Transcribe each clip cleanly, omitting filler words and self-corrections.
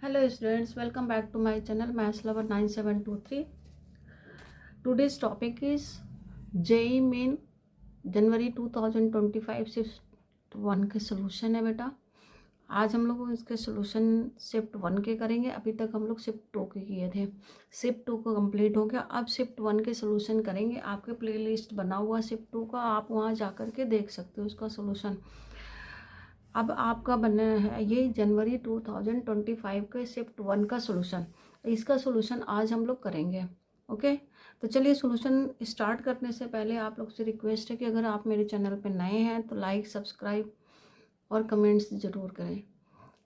Hello students, welcome back to my channel Maths Lover 9723. Today's topic is JEE Main January 2025 shift 1 के solution है बेटा। आज हम लोग इसके सोल्यूशन शिफ्ट 1 के करेंगे। अभी तक हम लोग शिफ्ट 2 के किए थे। शिफ्ट 2 को कंप्लीट हो गया, अब शिफ्ट 1 के सोल्यूशन करेंगे। आपके प्लेलिस्ट बना हुआ शिफ्ट 2 का, आप वहाँ जा कर के देख सकते हो उसका सोल्यूशन। अब आपका बनना है ये जनवरी 2025 के शिफ्ट 1 का सोल्यूशन। इसका सोल्यूशन आज हम लोग करेंगे। ओके, तो चलिए सोल्यूशन स्टार्ट करने से पहले आप लोग से रिक्वेस्ट है कि अगर आप मेरे चैनल पे नए हैं तो लाइक, सब्सक्राइब और कमेंट्स ज़रूर करें।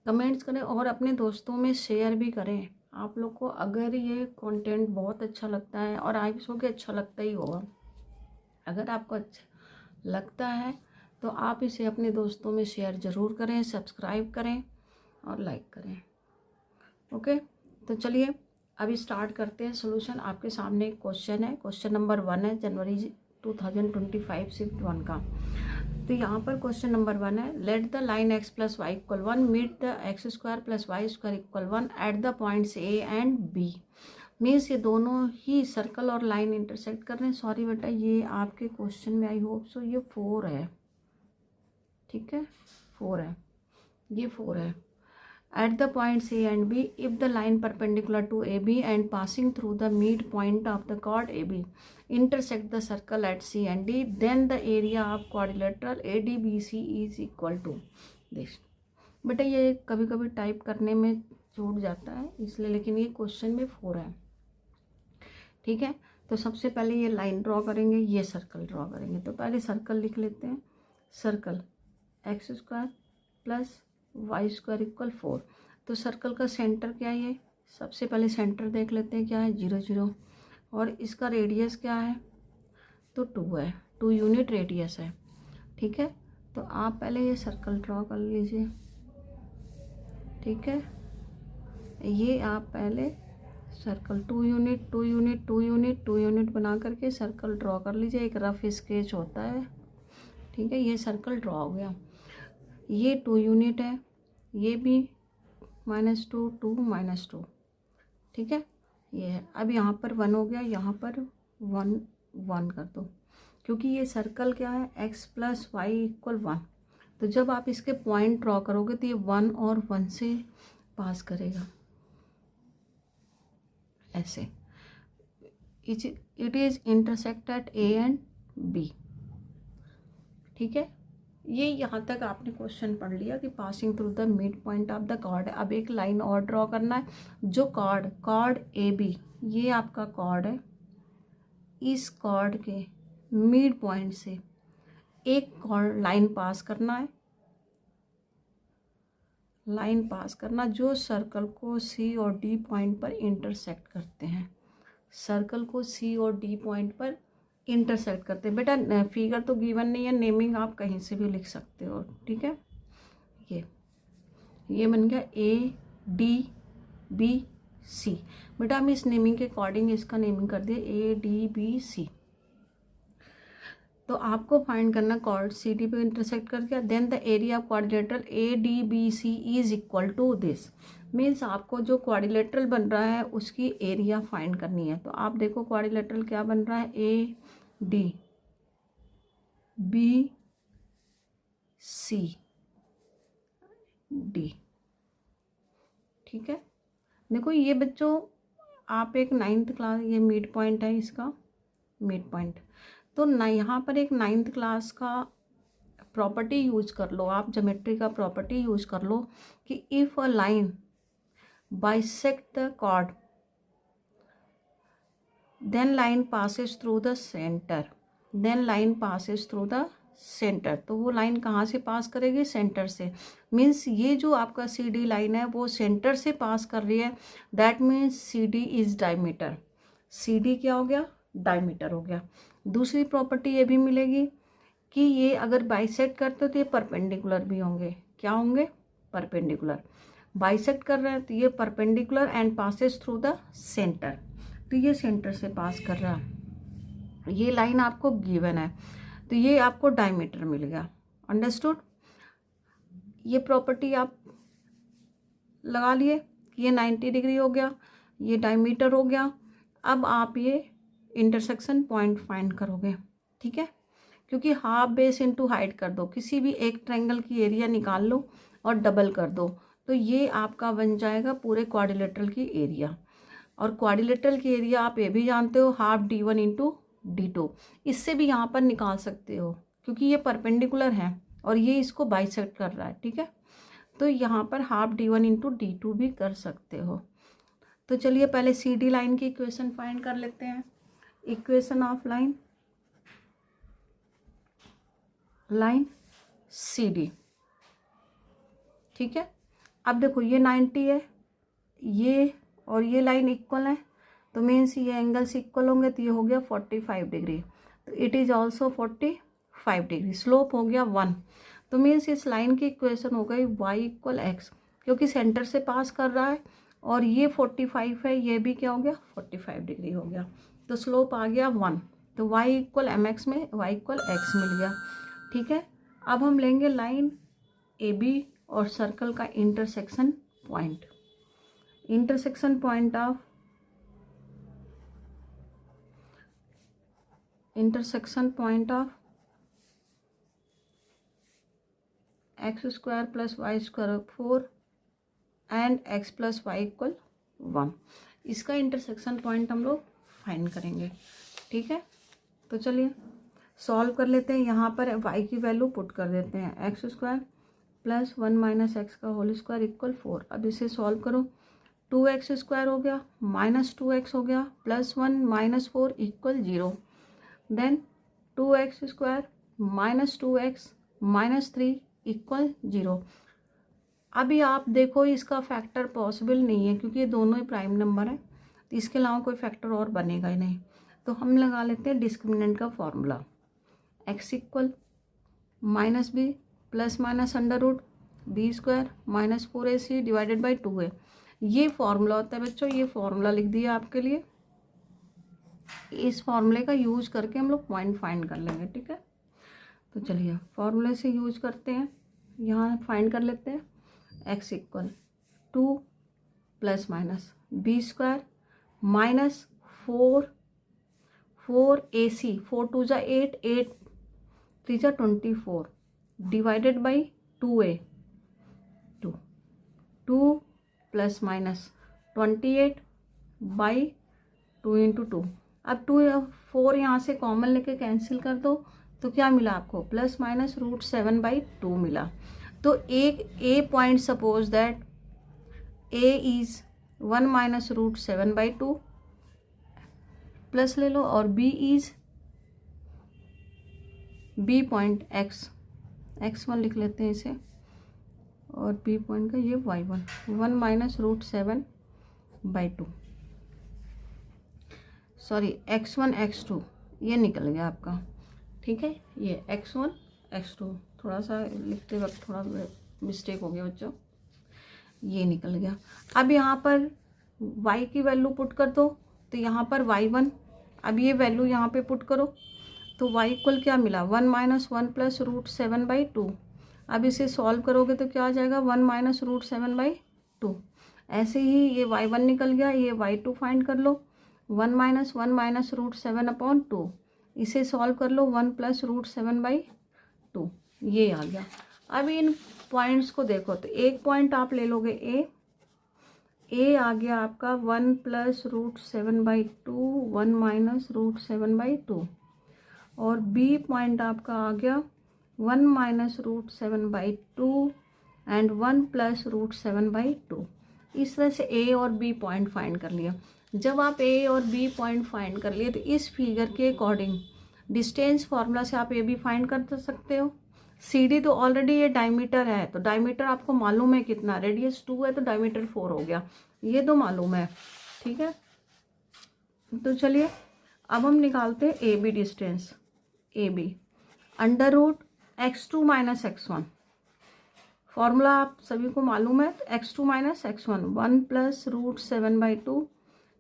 कमेंट्स करें और अपने दोस्तों में शेयर भी करें। आप लोग को अगर ये कंटेंट बहुत अच्छा लगता है, और आप सबको अच्छा लगता ही होगा, अगर आपको अच्छा लगता है तो आप इसे अपने दोस्तों में शेयर ज़रूर करें, सब्सक्राइब करें और लाइक करें। ओके, तो चलिए अभी स्टार्ट करते हैं सोल्यूशन। आपके सामने एक क्वेश्चन है, क्वेश्चन नंबर 1 है जनवरी 2025 शिफ्ट 1 का। तो यहाँ पर क्वेश्चन नंबर 1 है, let the line x + y = 1 meet the x² + y² = 1 at the points A and B। Means ये दोनों ही सर्कल और लाइन इंटरसेक्ट कर रहे हैं। सॉरी बेटा, ये आपके क्वेश्चन में आई होप सो ये 4 है, ठीक है, 4 है, ये 4 है। At the points A and B, if the line perpendicular to AB and passing through the mid point of the chord AB intersect the circle at C and D, then the area of quadrilateral ADBC is equal to this। बेटा ये कभी कभी type करने में छूट जाता है इसलिए, लेकिन ये क्वेश्चन में 4 है, ठीक है। तो सबसे पहले ये लाइन ड्रॉ करेंगे, ये सर्कल ड्रॉ करेंगे। तो पहले सर्कल लिख लेते हैं। Circle x² + y² = 4। तो सर्कल का सेंटर क्या है, ये सबसे पहले सेंटर देख लेते हैं क्या है, 0 0। और इसका रेडियस क्या है, तो 2 है, 2 यूनिट रेडियस है, ठीक है। तो आप पहले ये सर्कल ड्रॉ कर लीजिए, ठीक है। ये आप पहले circle 2 unit 2 unit 2 unit 2 unit बना करके सर्कल ड्रॉ कर लीजिए। एक रफ स्केच होता है, ठीक है। ये सर्कल ड्रॉ हो गया, ये 2 यूनिट है, ये भी -2 2 -2, ठीक है, ये है। अब यहाँ पर 1 हो गया, यहाँ पर 1 1 कर दो, क्योंकि ये सर्कल क्या है, x + y = 1। तो जब आप इसके पॉइंट ड्रॉ करोगे तो ये 1 और 1 से पास करेगा ऐसे। It is intersect at A and B, ठीक है। ये यहाँ तक आपने क्वेश्चन पढ़ लिया कि passing through the mid point of the chord. अब एक लाइन और ड्रॉ करना है। जो कॉर्ड AB, ये आपका कॉर्ड है, इस कॉर्ड के मिड पॉइंट से एक कॉर्ड लाइन पास करना है, लाइन पास करना जो सर्कल को C और D पॉइंट पर इंटरसेक्ट करते हैं। सर्कल को C और D पॉइंट पर इंटरसेक्ट करते हैं। बेटा फिगर तो गिवन नहीं है, नेमिंग आप कहीं से भी लिख सकते हो, ठीक है। ये बन गया ADBC। बेटा हम इस नेमिंग के अकॉर्डिंग इसका नेमिंग कर दिया ADBC। तो आपको फाइंड करना कॉर्ड CD पे इंटरसेक्ट कर गया, then the area of quadrilateral ADBC is equal to this. Means आपको जो क्वाड्रिलेटरल बन रहा है उसकी एरिया फाइंड करनी है। तो आप देखो क्वाड्रिलेटरल क्या बन रहा है, ADBCD, ठीक है। देखो ये बच्चों, आप एक 9th क्लास, ये मिड पॉइंट है इसका, मिड पॉइंट। तो ना यहाँ पर एक 9th क्लास का प्रॉपर्टी यूज कर लो, आप ज्योमेट्री का प्रॉपर्टी यूज कर लो कि if a line bisect the chord then line passes through the centre, then line passes through the centre. तो वो लाइन कहाँ से पास करेगी, सेंटर से। मीन्स ये जो आपका CD लाइन है वो सेंटर से पास कर रही है, that means CD is diameter. CD क्या हो गया, डायमीटर हो गया। दूसरी प्रॉपर्टी ये भी मिलेगी कि ये अगर बाइसेक्ट करते तो ये परपेंडिकुलर भी होंगे। क्या होंगे, परपेंडिकुलर। बाइसेक्ट कर रहे हैं तो ये perpendicular and passes through the centre. तो ये सेंटर से पास कर रहा है, ये लाइन आपको गिवन है, तो ये आपको डायमीटर मिल गया। अंडरस्टूड। ये प्रॉपर्टी आप लगा लिए। ये 90 डिग्री हो गया, ये डायमीटर हो गया। अब आप ये इंटरसेक्शन पॉइंट फाइंड करोगे, ठीक है, क्योंकि हाफ बेस इनटू हाइट कर दो, किसी भी एक ट्रायंगल की एरिया निकाल लो और डबल कर दो, तो ये आपका बन जाएगा पूरे क्वाड्रिलेटरल की एरिया। और क्वाड्रिलेटरल की एरिया आप ये भी जानते हो, हाफ d1 इंटू d2। इससे भी यहाँ पर निकाल सकते हो क्योंकि ये परपेंडिकुलर है और ये इसको बाइसेक्ट कर रहा है, ठीक है, तो यहाँ पर हाफ d1 इंटू d2 भी कर सकते हो। तो चलिए पहले सी डी लाइन की इक्वेशन फाइंड कर लेते हैं। Equation of line C D, ठीक है। अब देखो ये 90 है, ये और ये लाइन इक्वल है, तो मीन्स ये एंगल्स इक्वल होंगे, तो ये हो गया 45 डिग्री, तो it is also 45 degree. Slope हो गया 1, तो मीन्स इस लाइन की इक्वेशन हो गई y इक्वल एक्स, क्योंकि सेंटर से पास कर रहा है और ये 45 है, ये भी क्या हो गया 45 डिग्री हो गया, तो स्लोप आ गया 1, तो y इक्वल एम एक्स में y इक्वल एक्स मिल गया, ठीक है। अब हम लेंगे लाइन ए बी और सर्कल का intersection point. Intersection point of x square plus y square 4 and x plus y equal 1, इसका इंटरसेक्शन पॉइंट हम लोग फाइंड करेंगे, ठीक है। तो चलिए सॉल्व कर लेते हैं। यहाँ पर y की वैल्यू पुट कर देते हैं, x square plus 1 minus x का होल स्क्वायर इक्वल 4। अब इसे सॉल्व करो, 2x स्क्वायर हो गया माइनस 2x हो गया plus 1 minus 4 equal 0, then 2x square minus 2x minus 3 equal 0। अभी आप देखो इसका फैक्टर पॉसिबल नहीं है क्योंकि ये दोनों ही प्राइम नंबर है, तो इसके अलावा कोई फैक्टर और बनेगा ही नहीं। तो हम लगा लेते हैं डिस्क्रिमिनेंट का formula, x equal minus b plus minus under root b square minus 4ac divided by 2 है। ये फॉर्मूला होता है बच्चों, ये फॉर्मूला लिख दिया आपके लिए। इस फॉर्मूले का यूज करके हम लोग पॉइंट फाइंड कर लेंगे, ठीक है। तो चलिए फॉर्मूले से यूज करते हैं, यहाँ फाइंड कर लेते हैं। x equal 2 plus minus b square minus 4ac 4 2 जा 8 8 3 जा 24 divided by 2a 2 plus minus 28 by 2 into 2। अब 2 4 यहाँ से कॉमन लेके कैंसिल कर दो, तो क्या मिला आपको प्लस माइनस √7/2 मिला। तो एक A point suppose that A is 1 minus √7/2 plus ले लो, और B is B point x1 लिख लेते हैं इसे, और बी पॉइंट का ये y1 1 minus √7/2, sorry x1 x2 ये निकल गया आपका, ठीक है। ये x1 x2 थोड़ा सा लिखते वक्त थोड़ा मिस्टेक हो गया बच्चों, ये निकल गया। अब यहाँ पर y की वैल्यू पुट कर दो, तो यहाँ पर y1, अब ये वैल्यू यहाँ पे पुट करो, तो y इक्वल क्या मिला 1 माइनस 1 प्लस √7/2। अब इसे सॉल्व करोगे तो क्या आ जाएगा 1 माइनस √7/2। ऐसे ही ये y1 निकल गया, ये y2 फाइंड कर लो, 1 माइनस √7/2। इसे सॉल्व कर लो 1 प्लस √7/2, ये आ गया। अब इन पॉइंट्स को देखो, तो एक पॉइंट आप ले लोगे ए आ गया आपका 1 प्लस √7/2 1 माइनस √7/2, और बी पॉइंट आपका आ गया 1 माइनस √7/2 एंड 1 प्लस √7/2। इस तरह से ए और बी पॉइंट फाइंड कर लिया। जब आप ए और बी पॉइंट फाइंड कर लिए, तो इस फिगर के अकॉर्डिंग डिस्टेंस फार्मूला से आप ए बी फाइंड कर सकते हो। सी डी तो ऑलरेडी ये डायमीटर है, तो डायमीटर आपको मालूम है कितना, रेडियस 2 है तो डायमीटर 4 हो गया, ये तो मालूम है, ठीक है। तो चलिए अब हम निकालते हैं A B distance, A B under root x2 minus x1, formula आप सभी को मालूम है, तो x2 minus x1 1 plus √7/2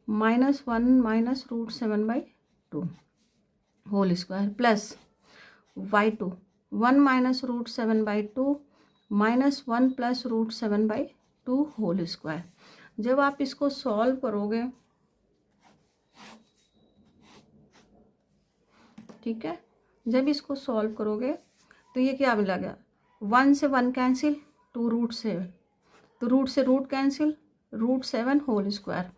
minus 1 minus √7/2 whole square plus y2 1 minus √7/2 minus 1 plus √7/2 whole square. जब आप इसको सॉल्व करोगे, ठीक है, जब इसको सॉल्व करोगे तो ये क्या मिलेगा, 1 से 1 कैंसिल, 2 रूट 7, तो रूट से root cancel, root 7 whole square,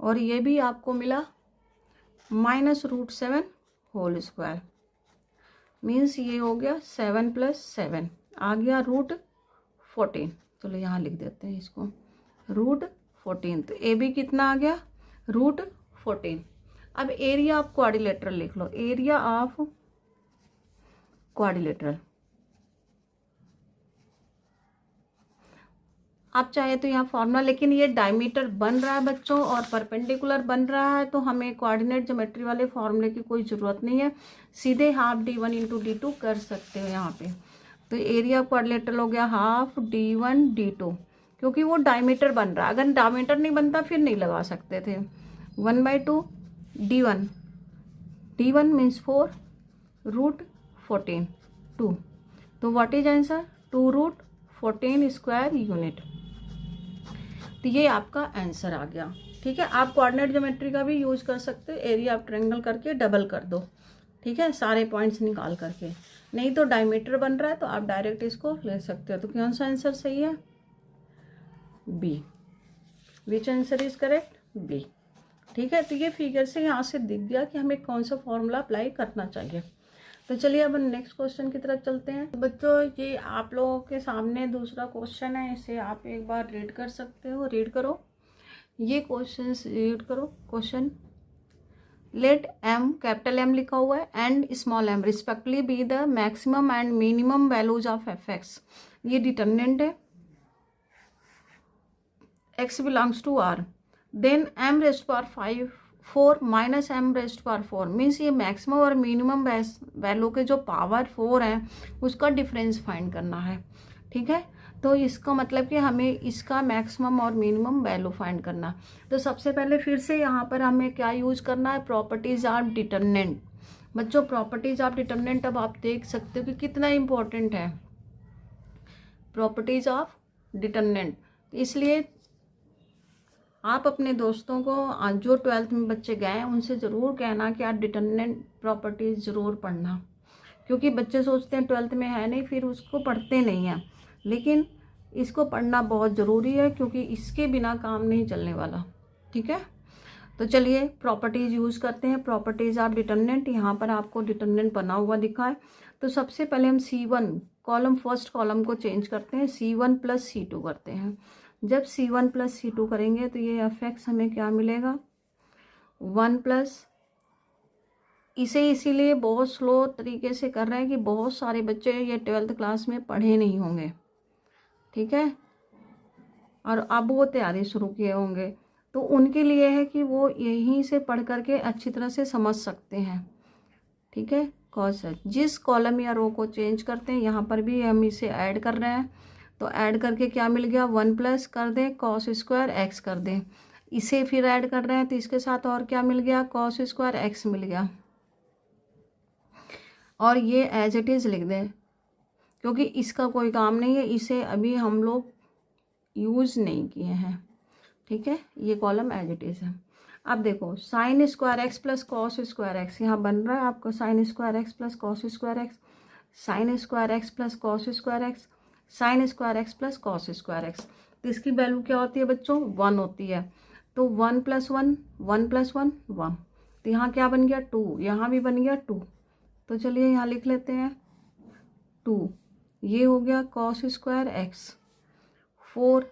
और ये भी आपको मिला minus root 7 whole square, means ये हो गया 7 + 7 आ गया रूट 14। चलो यहाँ लिख देते हैं इसको, रूट 14। तो ए बी कितना आ गया, रूट 14। अब एरिया ऑफ क्वाड्रिलेटरल लिख लो, एरिया ऑफ क्वाड्रिलेटरल। आप चाहे तो यहाँ फॉर्मूला, लेकिन ये डायमीटर बन रहा है बच्चों और परपेंडिकुलर बन रहा है, तो हमें कोऑर्डिनेट ज्योमेट्री वाले फॉर्मूले की कोई ज़रूरत नहीं है, सीधे हाफ d1 × d2 कर सकते हो यहाँ पे। तो एरिया क्वाड्रिलेटरल हो गया हाफ d1 d2, क्योंकि वो डायमीटर बन रहा है, अगर डायमीटर नहीं बनता फिर नहीं लगा सकते थे। 1/2 d1, d1 मीन्स 4 रूट 14 2, तो what is answer, 2 root 14 square unit. तो ये आपका आंसर आ गया। ठीक है, आप कोऑर्डिनेट ज्योमेट्री का भी यूज कर सकते हो, एरिया ऑफ ट्रायंगल करके डबल कर दो, ठीक है, सारे पॉइंट्स निकाल करके। नहीं तो डायमीटर बन रहा है तो आप डायरेक्ट इसको ले सकते हो। तो कौन सा आंसर सही है, B. Which answer is correct, B. ठीक है, तो ये फिगर से यहाँ से दिख गया कि हमें कौन सा फॉर्मूला अप्लाई करना चाहिए। तो चलिए अब नेक्स्ट क्वेश्चन की तरफ चलते हैं। बच्चों ये आप लोगों के सामने दूसरा क्वेश्चन है, इसे आप एक बार रीड कर सकते हो, रीड करो ये क्वेश्चन, रीड करो question. Let m, capital M लिखा हुआ है, and small m respectively be the maximum and minimum values of f(x). ये डिटर्मिनेंट है, x belongs to r, then m⁴ 4 minus m⁴ means ये मैक्सिमम और मिनिमम वैल्यू के जो पावर 4 है उसका डिफरेंस फाइंड करना है। ठीक है, तो इसका मतलब कि हमें इसका मैक्सिमम और मिनिमम वैल्यू फाइंड करना। तो सबसे पहले फिर से यहाँ पर हमें क्या यूज करना है, प्रॉपर्टीज ऑफ डिटर्मिनेंट। बच्चों प्रॉपर्टीज ऑफ डिटर्मिनेंट अब आप देख सकते हो कि कितना इम्पोर्टेंट है, प्रॉपर्टीज ऑफ डिटर्मिनेंट। इसलिए आप अपने दोस्तों को, आज जो 12th में बच्चे गए हैं उनसे ज़रूर कहना कि आप डिटर्मिनेंट प्रॉपर्टीज़ ज़रूर पढ़ना, क्योंकि बच्चे सोचते हैं 12th में है नहीं फिर उसको पढ़ते नहीं हैं, लेकिन इसको पढ़ना बहुत ज़रूरी है क्योंकि इसके बिना काम नहीं चलने वाला। ठीक है, तो चलिए प्रॉपर्टीज़ यूज़ करते हैं, प्रॉपर्टीज़ ऑफ डिटर्मिनेंट। यहाँ पर आपको डिटर्मिनेंट बना हुआ दिखा है। तो सबसे पहले हम C1 कॉलम, फर्स्ट कॉलम को चेंज करते हैं, C1 + C2 करते हैं। जब C1 + C2 करेंगे तो ये f(x) हमें क्या मिलेगा, 1+, इसे इसीलिए बहुत स्लो तरीके से कर रहे हैं कि बहुत सारे बच्चे ये 12th क्लास में पढ़े नहीं होंगे। ठीक है, और अब वो तैयारी शुरू किए होंगे, तो उनके लिए है कि वो यहीं से पढ़ करके अच्छी तरह से समझ सकते हैं। ठीक है, कॉस है, जिस कॉलम या रो को चेंज करते हैं, यहाँ पर भी हम इसे ऐड कर रहे हैं, तो ऐड करके क्या मिल गया, 1+ कर दें cos² x कर दें, इसे फिर ऐड कर रहे हैं तो इसके साथ और क्या मिल गया, cos² x मिल गया, और ये एज इट इज़ लिख दें क्योंकि इसका कोई काम नहीं है, इसे अभी हम लोग यूज़ नहीं किए हैं। ठीक है, ये कॉलम एज इट इज़ है। अब देखो sin² x + cos² x यहाँ बन रहा है आपको, sin² x + cos² x, sin² x + cos² x, sin² x + cos² x। तो इसकी वैल्यू क्या होती है बच्चों, 1 होती है। तो 1 + 1 1 + 1 1, तो यहाँ क्या बन गया 2, यहाँ भी बन गया 2। तो चलिए यहाँ लिख लेते हैं 2, ये हो गया cos² x, 4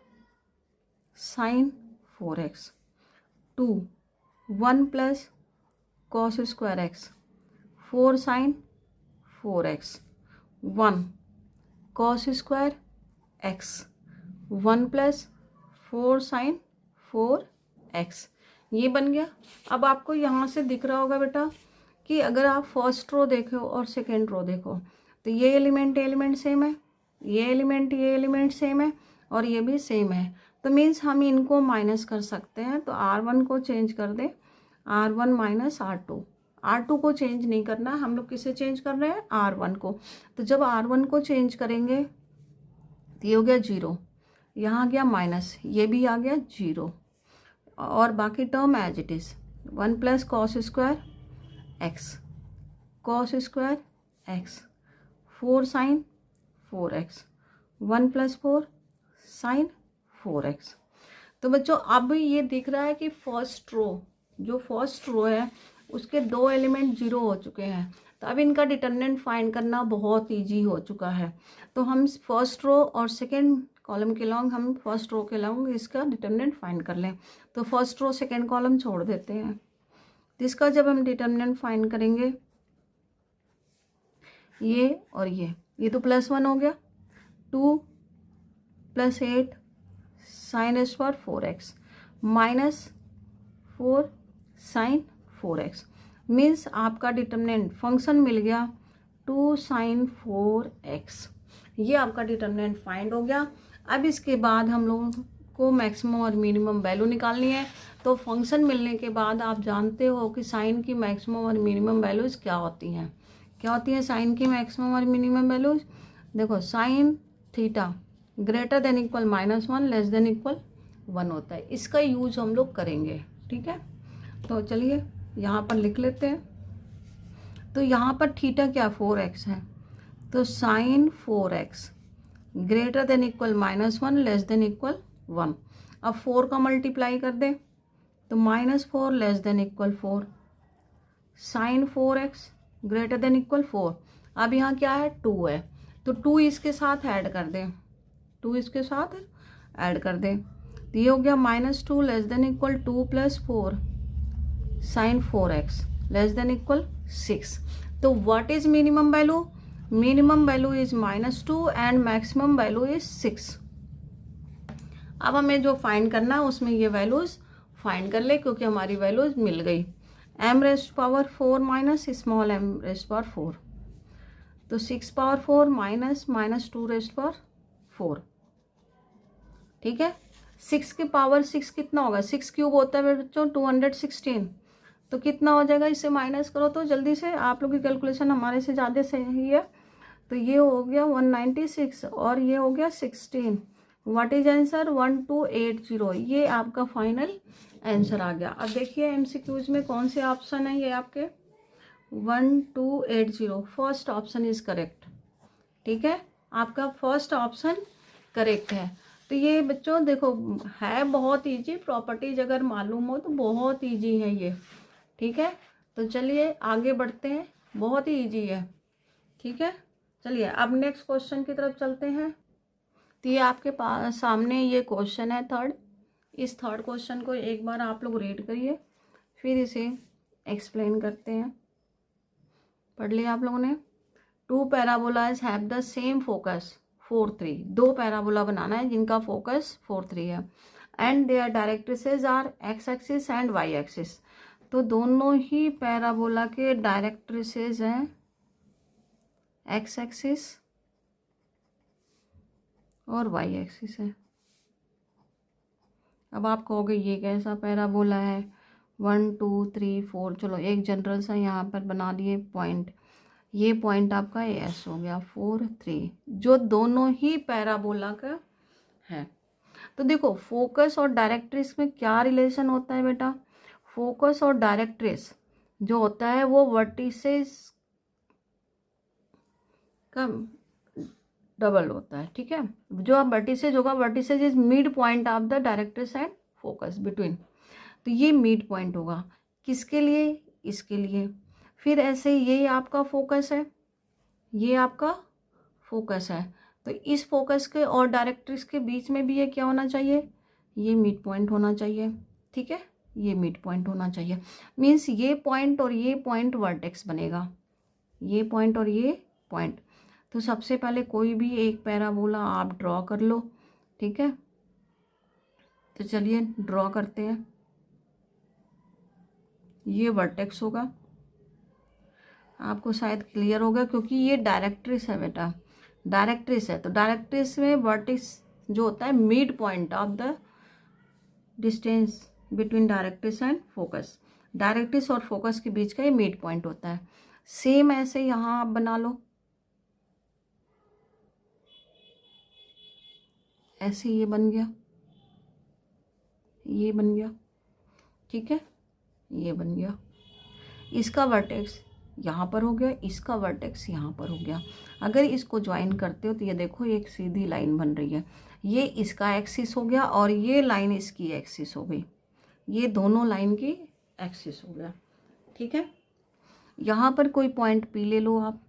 sin 4x, 2 1 + cos² x, 4 sin 4x, 1 cos² x, 1 + 4 sin 4x, ये बन गया। अब आपको यहाँ से दिख रहा होगा बेटा कि अगर आप फर्स्ट रो देखो और सेकेंड रो देखो तो ये एलिमेंट सेम है, ये एलिमेंट सेम है, और ये भी सेम है। तो मीन्स हम इनको माइनस कर सकते हैं। तो R1 को चेंज कर दें, R1 - R2, R2 को चेंज नहीं करना, हम लोग किसे चेंज कर रहे हैं, R1 को। तो जब R1 को चेंज करेंगे तो ये हो गया 0, यहाँ आ गया माइनस, ये भी आ गया 0, और बाकी term as it is 1 plus cos square x, cos square x, 4 sine 4x, 1 plus 4 sine 4x। तो बच्चों अब ये दिख रहा है कि फर्स्ट रो, जो फर्स्ट रो है उसके 2 एलिमेंट 0 हो चुके हैं, तो अब इनका डिटर्मिनेंट फाइंड करना बहुत इजी हो चुका है। तो हम फर्स्ट रो और सेकेंड कॉलम के लॉन्ग, हम फर्स्ट रो के लॉन्ग इसका डिटर्मिनेंट फाइंड कर लें। तो फर्स्ट रो सेकेंड कॉलम छोड़ देते हैं, तो इसका जब हम डिटर्मिनेंट फाइंड करेंगे ये और ये तो +1 हो गया, 2 + 8 sine square 4x -4 sine 4x, means आपका डिटर्मिनेंट फंक्शन मिल गया 2 साइन 4x। ये आपका डिटर्मिनेंट फाइंड हो गया। अब इसके बाद हम लोगों को मैक्सिमम और मिनिमम वैल्यू निकालनी है। तो फंक्शन मिलने के बाद आप जानते हो कि साइन की मैक्सिमम और मिनिमम वैल्यूज़ क्या होती हैं। क्या होती है साइन की मैक्सिमम और मिनिमम वैल्यूज़? देखो sine theta greater than equal -1 less than equal 1 होता है, इसका यूज हम लोग करेंगे। ठीक है, तो चलिए यहाँ पर लिख लेते हैं। तो यहाँ पर थीटा क्या 4x है, तो sine 4x greater than equal -1 less than equal 1। अब 4 का मल्टीप्लाई कर दें तो -4 less than equal 4, sine 4x greater than equal 4। अब यहाँ क्या है 2 है, तो 2 इसके साथ ऐड कर दें, 2 इसके साथ ऐड कर दें, तो ये हो गया -2 less than equal 2 + 4 sine 4x less than equal 6। तो what is minimum value? Minimum value is -2 and maximum value is 6। अब हमें जो फाइंड करना है उसमें ये वैल्यूज फाइंड कर ले, क्योंकि हमारी वैल्यूज मिल गई। m⁻⁴ माइनस स्मॉल m⁻⁴, तो 6⁴ माइनस -2⁴। ठीक है, 6 की पावर 6 कितना होगा? 6 क्यूब होता है बच्चों 216, तो कितना हो जाएगा? इसे माइनस करो तो जल्दी से, आप लोग की कैलकुलेशन हमारे से ज़्यादा सही है। तो ये हो गया 196 और ये हो गया 16। What is answer? 1280। ये आपका फाइनल आंसर आ गया। अब देखिए एमसीक्यूज में कौन से ऑप्शन है ये आपके 1280, फर्स्ट ऑप्शन इज करेक्ट। ठीक है, आपका फर्स्ट ऑप्शन करेक्ट है। तो ये बच्चों देखो है बहुत इजी, प्रॉपर्टीज अगर मालूम हो तो बहुत इजी है ये। ठीक है, तो चलिए आगे बढ़ते हैं, बहुत ही इजी है। ठीक है, चलिए अब नेक्स्ट क्वेश्चन की तरफ चलते हैं। तो ये आपके पास सामने ये क्वेश्चन है थर्ड। इस थर्ड क्वेश्चन को एक बार आप लोग रीड करिए, फिर इसे एक्सप्लेन करते हैं। पढ़ लिया आप लोगों ने? 2 parabolas have the same focus 4 3। 2 parabola बनाना है जिनका फोकस 4 3 है, and their directrices are x axis and y axis. तो दोनों ही पैराबोला के डायरेक्ट्रिसेस हैं x एक्सिस और y एक्सिस है। अब आप कहोगे ये कैसा पैराबोला है? 1 2 3 4, चलो एक जनरल सा यहाँ पर बना दिए पॉइंट। ये पॉइंट आपका एस हो गया 4 3, जो दोनों ही पैराबोला का है। तो देखो फोकस और डायरेक्ट्रिस में क्या रिलेशन होता है बेटा? फोकस और डायरेक्ट्रिस जो होता है वो वर्टिसेस का डबल होता है। ठीक है, जो आप वर्टिसेज होगा, vertices is mid point of the directrix and focus between. तो ये मिड पॉइंट होगा किसके लिए? इसके लिए। फिर ऐसे ये आपका फोकस है, ये आपका फोकस है, तो इस फोकस के और डायरेक्ट्रिस के बीच में भी ये क्या होना चाहिए? ये मिड पॉइंट होना चाहिए। ठीक है, ये मिड पॉइंट होना चाहिए, मीन्स ये पॉइंट और ये पॉइंट वर्टेक्स बनेगा, ये पॉइंट और ये पॉइंट। तो सबसे पहले कोई भी एक पैराबोला आप ड्रॉ कर लो। ठीक है, तो चलिए ड्रॉ करते हैं। ये वर्टेक्स होगा, आपको शायद क्लियर होगा क्योंकि ये डायरेक्ट्रिस है बेटा, डायरेक्ट्रिस है। तो डायरेक्ट्रिस में वर्टेक्स जो होता है mid point of the distance between directrix and focus, directrix और फोकस के बीच का ये मिड पॉइंट होता है। सेम ऐसे यहाँ आप बना लो, ऐसे ये बन गया, ये बन गया। ठीक है, ये बन गया। इसका वर्टेक्स यहाँ पर हो गया, इसका वर्टेक्स यहाँ पर हो गया। अगर इसको ज्वाइन करते हो तो ये देखो एक सीधी लाइन बन रही है। ये इसका एक्सिस हो गया और ये लाइन इसकी एक्सिस हो गई। ये दोनों लाइन की एक्सिस हो गया। ठीक है, यहाँ पर कोई पॉइंट पी ले लो आप।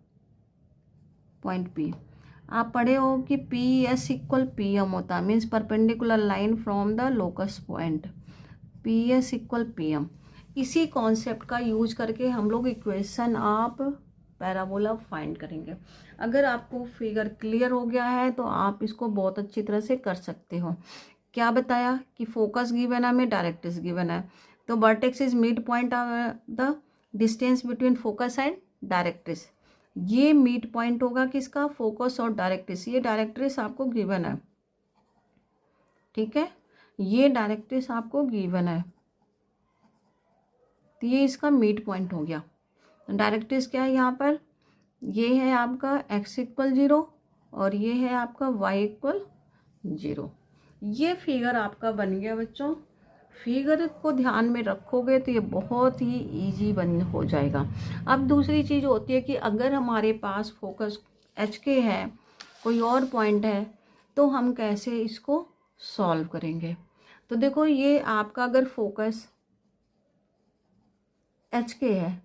पॉइंट पी आप पढ़े हो कि P S equal P M होता है, means perpendicular line from the locus point. P S equal P M, इसी कॉन्सेप्ट का यूज करके हम लोग इक्वेशन ऑफ पैराबोला फाइंड करेंगे। अगर आपको फिगर क्लियर हो गया है तो आप इसको बहुत अच्छी तरह से कर सकते हो। क्या बताया कि फोकस गिवन है, हमें डायरेक्ट्रिक्स गिवन है, तो vertex is mid point the distance between focus and directrix. ये मिड पॉइंट होगा किसका, फोकस और डायरेक्ट्रिक्स। ये डायरेक्ट्रिक्स आपको गिवन है, ठीक है, ये डायरेक्ट्रिक्स आपको गिवन है, तो ये इसका मिड पॉइंट हो गया। डायरेक्ट्रिक्स क्या है यहाँ पर, ये है आपका x इक्वल 0 और ये है आपका y इक्वल 0। ये फिगर आपका बन गया बच्चों। फिगर को ध्यान में रखोगे तो ये बहुत ही इजी बन हो जाएगा। अब दूसरी चीज़ होती है कि अगर हमारे पास फोकस एच के है, कोई और पॉइंट है, तो हम कैसे इसको सॉल्व करेंगे। तो देखो ये आपका अगर फोकस एच के है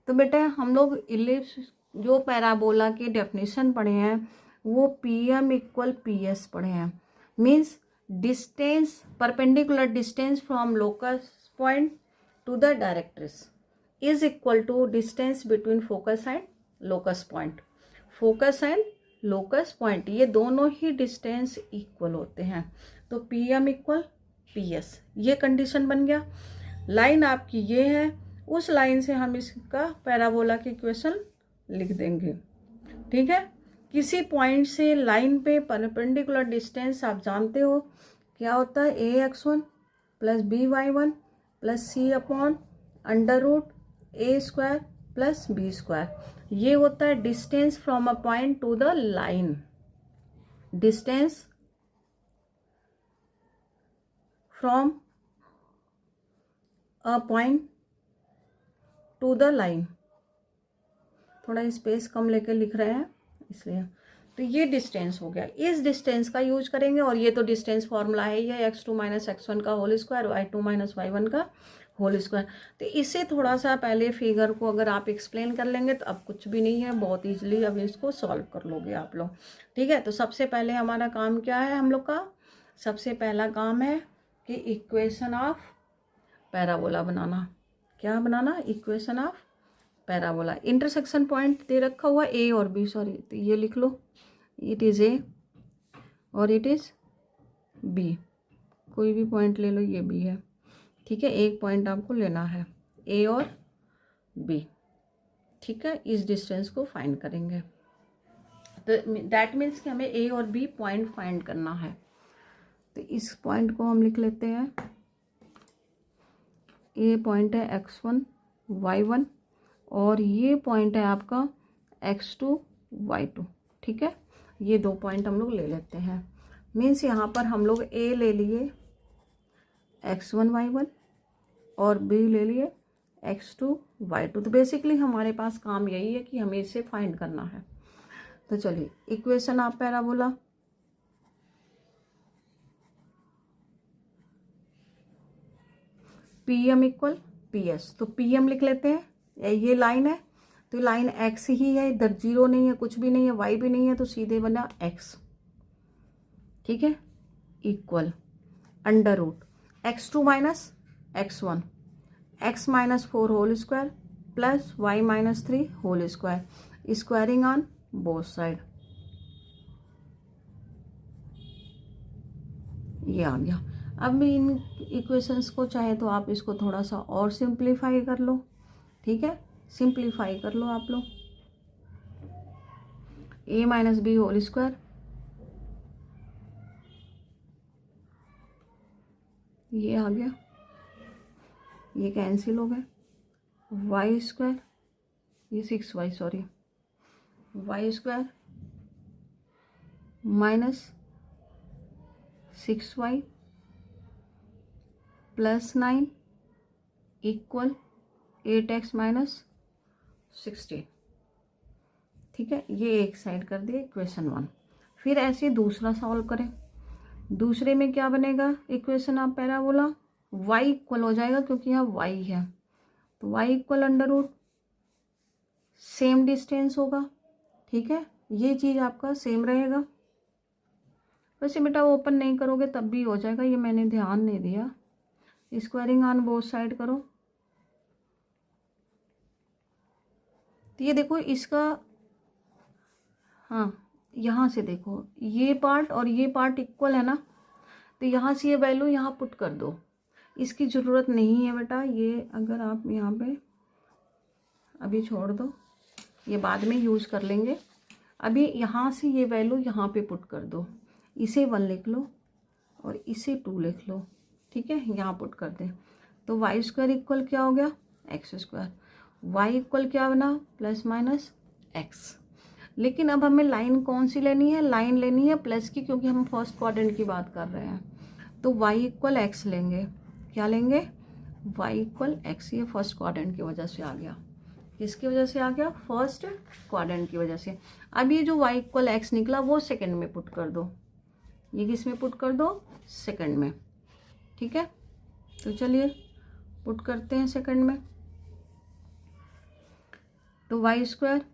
तो बेटा हम लोग इलिप्स जो पैराबोला की डेफिनेशन पढ़े हैं वो P M equal P S पढ़े हैं। Means distance, perpendicular distance from locus point to the directrix is equal to distance between focus and locus point. Focus and locus point ये दोनों ही डिस्टेंस इक्वल होते हैं, तो पी एम इक्वल पी एस, ये कंडीशन बन गया। लाइन आपकी ये है, उस लाइन से हम इसका पैराबोला की इक्वेशन लिख देंगे। ठीक है, किसी पॉइंट से लाइन पे परपेंडिकुलर डिस्टेंस आप जानते हो क्या होता है, a x one plus b y one plus c upon under root a square plus b square. ये होता है distance from a point to the line. Distance from a point to the line, थोड़ा space कम लेकर लिख रहे हैं इसलिए। तो ये डिस्टेंस हो गया, इस डिस्टेंस का यूज करेंगे। और ये तो डिस्टेंस फॉर्मूला है ही है, x2 माइनस x1 का whole square, y2 minus y1 का होल स्क्वायर। तो इससे थोड़ा सा पहले फिगर को अगर आप एक्सप्लेन कर लेंगे तो अब कुछ भी नहीं है, बहुत ईजिली अब इसको सॉल्व कर लोगे आप लोग। ठीक है, तो सबसे पहले हमारा काम क्या है, हम लोग का सबसे पहला काम है कि इक्वेशन ऑफ पैराबोला बनाना। क्या बनाना, equation of parabola. Intersection point दे रखा हुआ ए और बी, सॉरी, तो ये लिख लो, इट इज़ ए और इट इज़ बी। कोई भी पॉइंट ले लो, ये बी है। ठीक है, एक पॉइंट आपको लेना है, ए और बी। ठीक है, इस डिस्टेंस को फाइंड करेंगे, तो दैट मीन्स कि हमें ए और बी पॉइंट फाइंड करना है। तो इस पॉइंट को हम लिख लेते हैं, ए पॉइंट है x1 y1 और ये पॉइंट है आपका x2 y2। ठीक है, ये दो पॉइंट हम लोग ले लेते हैं। मीन्स यहाँ पर हम लोग ए ले लिए x1 y1 और बी ले लिए x2 y2। तो बेसिकली हमारे पास काम यही है कि हमें इसे फाइंड करना है। तो चलिए, equation of parabola. P M equal P S, तो पी एम लिख लेते हैं, ये लाइन है तो लाइन एक्स ही है, इधर जीरो नहीं है, कुछ भी नहीं है, वाई भी नहीं है, तो सीधे बना एक्स। ठीक है, equal under root x2 minus x1, x minus 4 whole square plus y minus 3 whole square, squaring on both side. ये आ गया। अब इन इक्वेशंस को चाहे तो आप इसको थोड़ा सा और सिंप्लीफाई कर लो। ठीक है, सिंप्लीफाई कर लो आप लोग, ए माइनस बी होल स्क्वायर, ये आ गया, ये कैंसिल हो गए, वाई स्क्वायर, ये 6y, sorry, y square minus 6y plus 9 equal 8x minus 16। ठीक है, ये एक साइड कर दिए इक्वेशन 1। फिर ऐसे दूसरा सॉल्व करें। दूसरे में क्या बनेगा इक्वेशन आप पैराबोला, y इक्वल हो जाएगा क्योंकि यहाँ y है, तो y equal under root same distance होगा। ठीक है, ये चीज़ आपका सेम रहेगा। वैसे बेटा ओपन नहीं करोगे तब भी हो जाएगा, ये मैंने ध्यान नहीं दिया। स्क्वायरिंग ऑन बोथ साइड करो, तो ये देखो इसका, हाँ यहाँ से देखो ये पार्ट और ये पार्ट इक्वल है ना, तो यहाँ से ये वैल्यू यहाँ पुट कर दो। इसकी ज़रूरत नहीं है बेटा, ये अगर आप यहाँ पे अभी छोड़ दो, ये बाद में यूज़ कर लेंगे। अभी यहाँ से ये वैल्यू यहाँ पे पुट कर दो, इसे 1 लिख लो और इसे 2 लिख लो। ठीक है, यहाँ पुट कर दें तो वाई स्क्वायर इक्वल क्या हो गया एक्स स्क्वायर, वाई इक्वल क्या बना प्लस माइनस एक्स। लेकिन अब हमें लाइन कौन सी लेनी है, लाइन लेनी है प्लस की, क्योंकि हम फर्स्ट क्वाड्रेंट की बात कर रहे हैं। तो y इक्वल एक्स लेंगे, क्या लेंगे y इक्वल एक्स। ये फर्स्ट क्वाड्रेंट की वजह से आ गया, किसकी वजह से आ गया, फर्स्ट क्वाड्रेंट की वजह से। अब ये जो y इक्वल एक्स निकला वो सेकंड में पुट कर दो, ये किस में पुट कर दो, सेकंड में। ठीक है, तो चलिए पुट करते हैं सेकंड में। तो y square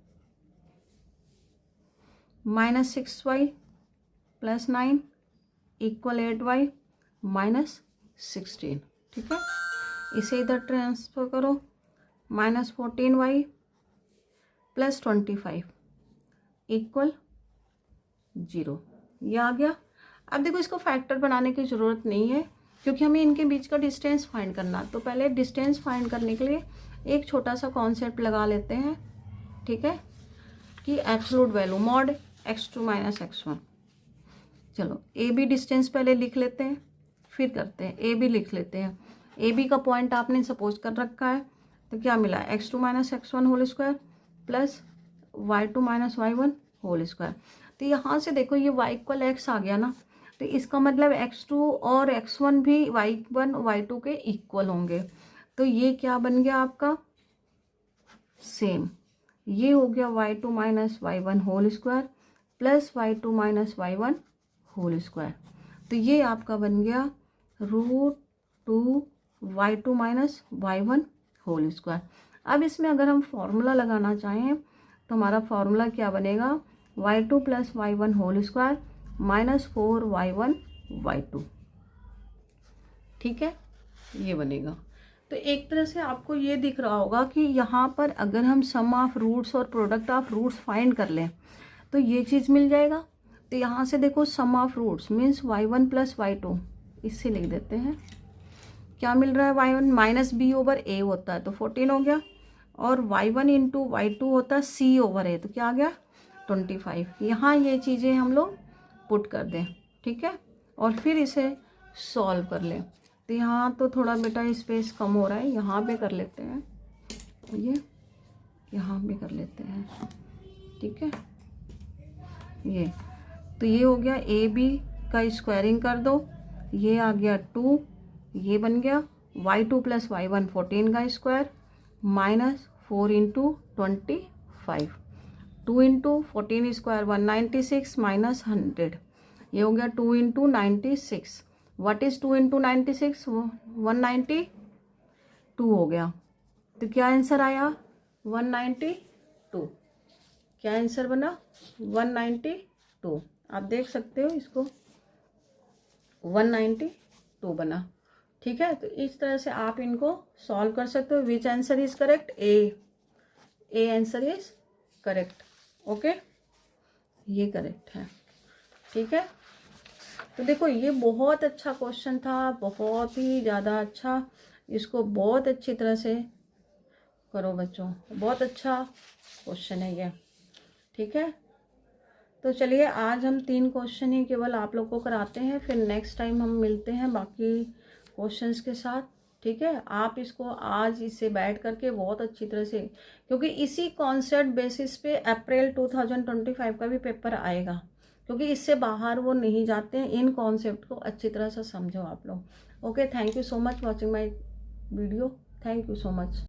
minus 6y plus 9 equal 8y minus 16। ठीक है, इसे इधर ट्रांसफर करो, माइनस 14y प्लस 25 इक्वल 0। ये आ गया। अब देखो इसको फैक्टर बनाने की ज़रूरत नहीं है क्योंकि हमें इनके बीच का डिस्टेंस फाइंड करना। तो पहले डिस्टेंस फाइंड करने के लिए एक छोटा सा कॉन्सेप्ट लगा लेते हैं। ठीक है, कि absolute value mod x2 minus x1। चलो ए बी डिस्टेंस पहले लिख लेते हैं, फिर करते हैं ए बी लिख लेते हैं। ए बी का पॉइंट आपने सपोज कर रखा है, तो क्या मिला x2 minus x1 whole square plus y2 minus y1 whole square. तो यहाँ से देखो ये y इक्वल एक्स आ गया ना, तो इसका मतलब x2 और x1 भी y1 y2 के इक्वल होंगे। तो ये क्या बन गया आपका सेम, ये हो गया y2 minus y1 whole square plus y2 minus y1 whole square. तो ये आपका बन गया √2 y2 minus y1 whole square. अब इसमें अगर हम फॉर्मूला लगाना चाहें तो हमारा फॉर्मूला क्या बनेगा, y2 plus y1 whole square minus 4y1 y2। ठीक है, ये बनेगा। तो एक तरह से आपको ये दिख रहा होगा कि यहाँ पर अगर हम सम ऑफ रूट्स और प्रोडक्ट ऑफ रूट्स फाइंड कर लें तो ये चीज़ मिल जाएगा। तो यहाँ से देखो sum of roots means y1 plus y2, इससे लिख देते हैं। क्या मिल रहा है, y1 माइनस बी ओवर ए होता है तो 14 हो गया, और y1 इंटू y2 होता है सी ओवर ए, तो क्या आ गया 25। यहाँ ये चीज़ें हम लोग पुट कर दें। ठीक है, और फिर इसे सॉल्व कर लें। तो यहाँ तो थोड़ा बेटा स्पेस कम हो रहा है, यहाँ पे कर लेते हैं, ये यहाँ पे कर लेते हैं। ठीक है, ये तो ये हो गया ए बी का स्क्वायरिंग कर दो, ये आ गया 2, ये बन गया y2 प्लस y1 14 का square minus 4 into 25, 2 into 14 square 196 minus 100, ये हो गया 2 इंटू 96। व्हाट इज 2 इंटू 96, 192 हो गया। तो क्या आंसर आया 192, क्या आंसर बना 192। आप देख सकते हो इसको 192 बना। ठीक है, तो इस तरह से आप इनको सॉल्व कर सकते हो। विच answer is correct, A answer is correct. Okay, ये करेक्ट है। ठीक है, तो देखो ये बहुत अच्छा क्वेश्चन था, बहुत ही ज़्यादा अच्छा। इसको बहुत अच्छी तरह से करो बच्चों, बहुत अच्छा क्वेश्चन है ये। ठीक है, तो चलिए आज हम 3 क्वेश्चन ही केवल आप लोग को कराते हैं, फिर नेक्स्ट टाइम हम मिलते हैं बाकी क्वेश्चंस के साथ। ठीक है, आप इसको आज इससे बैठ करके बहुत अच्छी तरह से, क्योंकि इसी कॉन्सेप्ट बेसिस पे अप्रैल 2025 का भी पेपर आएगा, क्योंकि इससे बाहर वो नहीं जाते हैं। इन कॉन्सेप्ट को अच्छी तरह से समझो आप लोग। Okay, thank you so much watching my video. Thank you so much.